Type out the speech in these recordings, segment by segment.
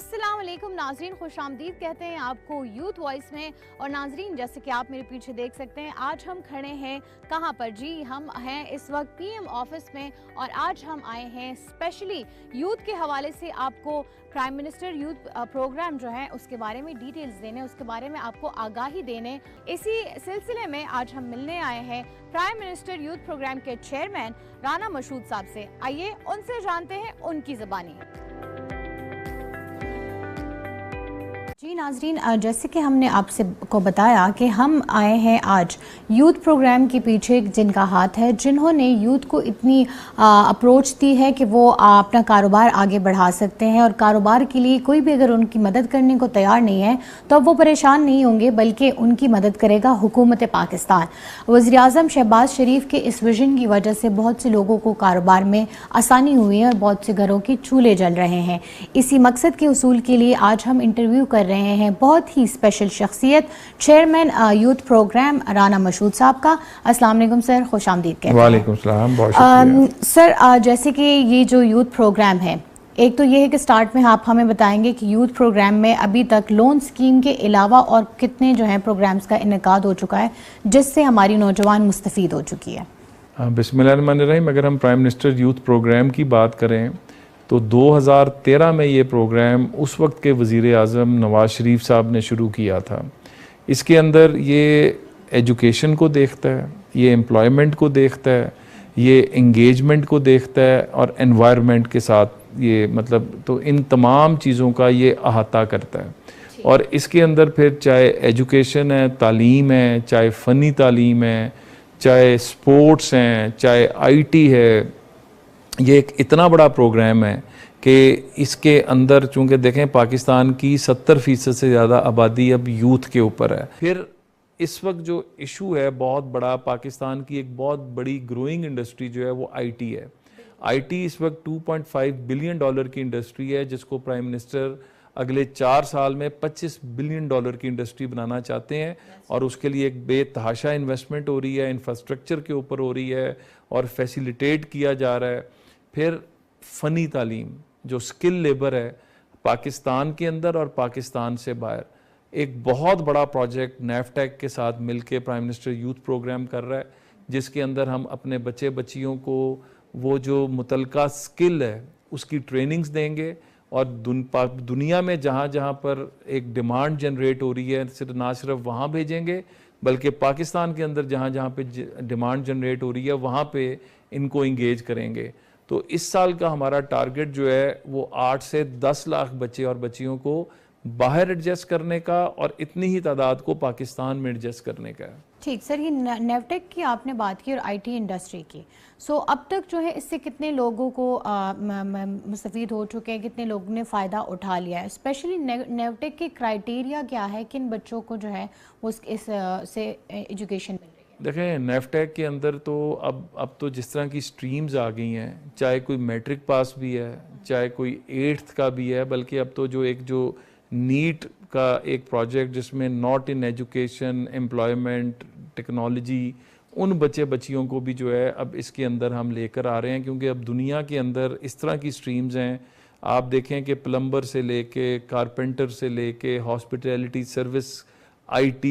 अस्सलाम वालेकुम नाजरीन, खुशामदीद कहते हैं आपको यूथ वॉइस में। और नाजरीन, जैसे कि आप मेरे पीछे देख सकते हैं, आज हम खड़े हैं कहाँ पर जी? हम हैं इस वक्त पीएम ऑफिस में और आज हम आए हैं स्पेशली यूथ के हवाले से आपको प्राइम मिनिस्टर यूथ प्रोग्राम जो है उसके बारे में डिटेल्स देने, उसके बारे में आपको आगाही देने। इसी सिलसिले में आज हम मिलने आए हैं प्राइम मिनिस्टर यूथ प्रोग्राम के चेयरमैन राना मशहूद साहब से। आइए उनसे जानते हैं उनकी ज़बानी। जी नाजरीन, जैसे कि हमने आपसे को बताया कि हम आए हैं आज यूथ प्रोग्राम के पीछे जिनका हाथ है, जिन्होंने यूथ को इतनी अप्रोच दी है कि वो अपना कारोबार आगे बढ़ा सकते हैं और कारोबार के लिए कोई भी अगर उनकी मदद करने को तैयार नहीं है तो अब वो परेशान नहीं होंगे, बल्कि उनकी मदद करेगा हुकूमत पाकिस्तान। वज़ीर आज़म शहबाज शरीफ के इस विजन की वजह से बहुत से लोगों को कारोबार में आसानी हुई है और बहुत से घरों के चूल्हे जल रहे हैं। इसी मकसद के उसूल के लिए आज हम इंटरव्यू कर रहे हैं बहुत ही स्पेशल शख्सियत, chairman youth program Rana Mashhood साहब का। अस्सलाम वालेकुम सर, खुश आमदीद कहते हैं। वालेकुम सलाम, बहुत शुक्रिया। सर, जैसे कि ये जो यूथ प्रोग्राम है, एक तो ये है कि स्टार्ट में आप हमें बताएंगे कि यूथ प्रोग्राम में अभी तक लोन स्कीम के अलावा और कितने जो है प्रोग्राम्स का इनेकाद हो चुका है जिससे हमारी नौजवान मुस्तफ़ीद हो चुकी है। बिस्मिल्लाहिर्रहमानिर्रहीम। अगर हम प्राइम मिनिस्टर यूथ प्रोग्राम की बात करें तो 2013 में ये प्रोग्राम उस वक्त के वज़ीर आज़म नवाज़ शरीफ साहब ने शुरू किया था। इसके अंदर ये एजुकेशन को देखता है, ये एम्प्लॉयमेंट को देखता है, ये इंगेजमेंट को देखता है और एनवायरनमेंट के साथ ये तो इन तमाम चीज़ों का ये अहाता करता है। और इसके अंदर फिर चाहे एजुकेशन है, तालीम है, चाहे फ़नी तालीम है, चाहे स्पोर्ट्स हैं, चाहे IT है, ये एक इतना बड़ा प्रोग्राम है कि इसके अंदर चूँकि देखें पाकिस्तान की 70% से ज़्यादा आबादी अब यूथ के ऊपर है। फिर इस वक्त जो इशू है बहुत बड़ा, पाकिस्तान की एक बहुत बड़ी ग्रोइंग इंडस्ट्री जो है वो IT है। IT इस वक्त $2.5 बिलियन की इंडस्ट्री है, जिसको प्राइम मिनिस्टर अगले 4 साल में $25 बिलियन की इंडस्ट्री बनाना चाहते हैं। और उसके लिए एक बेतहाशा इन्वेस्टमेंट हो रही है, इंफ्रास्ट्रक्चर के ऊपर हो रही है और फैसिलिटेट किया जा रहा है। फिर फ़नी तालीम, जो स्किल लेबर है पाकिस्तान के अंदर और पाकिस्तान से बाहर, एक बहुत बड़ा प्रोजेक्ट नेफ्टेक के साथ मिलके प्राइम मिनिस्टर यूथ प्रोग्राम कर रहा है, जिसके अंदर हम अपने बच्चे बच्चियों को वो जो मुतलका स्किल है उसकी ट्रेनिंग्स देंगे और दुनिया में जहाँ जहाँ पर एक डिमांड जनरेट हो रही है सिर्फ ना सिर्फ वहाँ भेजेंगे, बल्कि पाकिस्तान के अंदर जहाँ जहाँ पे डिमांड जनरेट हो रही है वहाँ पे इनको इंगेज करेंगे। तो इस साल का हमारा टारगेट जो है वो 8 से 10 लाख बच्चे और बच्चियों को बाहर एडजस्ट करने का और इतनी ही तादाद को पाकिस्तान में एडजस्ट करने का है। ठीक सर, ये नेवटेक की आपने बात की और IT इंडस्ट्री की। सो अब तक जो है इससे कितने लोगों को मुस्तफ़ीद हो चुके हैं, कितने लोगों ने फ़ायदा उठा लिया है? स्पेशली नेवटेक के क्राइटेरिया क्या है, किन बच्चों को जो है वो इस से एजुकेशन मिल रही है? देखें, नेफ्टेक के अंदर तो अब तो जिस तरह की स्ट्रीम्स आ गई हैं, चाहे कोई मैट्रिक पास भी है, चाहे कोई 8th का भी है, बल्कि अब तो जो नीट का एक प्रोजेक्ट जिसमें not in education, employment, technology, उन बच्चे बच्चियों को भी जो है अब इसके अंदर हम लेकर आ रहे हैं। क्योंकि अब दुनिया के अंदर इस तरह की स्ट्रीम्स हैं, आप देखें कि प्लम्बर से लेके, कारपेंटर से लेके, हॉस्पिटैलिटी सर्विस, IT,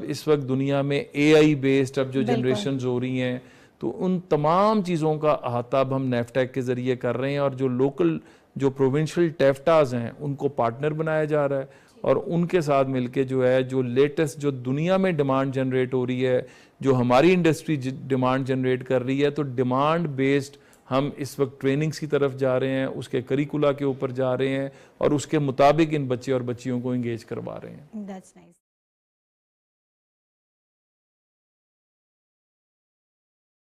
इस वक्त दुनिया में AI बेस्ड अब जो जनरेशन्स हो रही हैं, तो उन तमाम चीज़ों का अहाता अब हम नेफ्टेक के ज़रिए कर रहे हैं। और जो लोकल जो प्रोविंशियल टेफ्टाज हैं उनको पार्टनर बनाया जा रहा है और उनके साथ मिलके जो है जो लेटेस्ट जो दुनिया में डिमांड जनरेट हो रही है, जो हमारी इंडस्ट्री डिमांड जनरेट कर रही है, तो डिमांड बेस्ड हम इस वक्त ट्रेनिंग्स की तरफ जा रहे हैं, उसके करिकुला के ऊपर जा रहे हैं और उसके मुताबिक इन बच्चे और बच्चियों को इंगेज करवा रहे हैं। That's nice.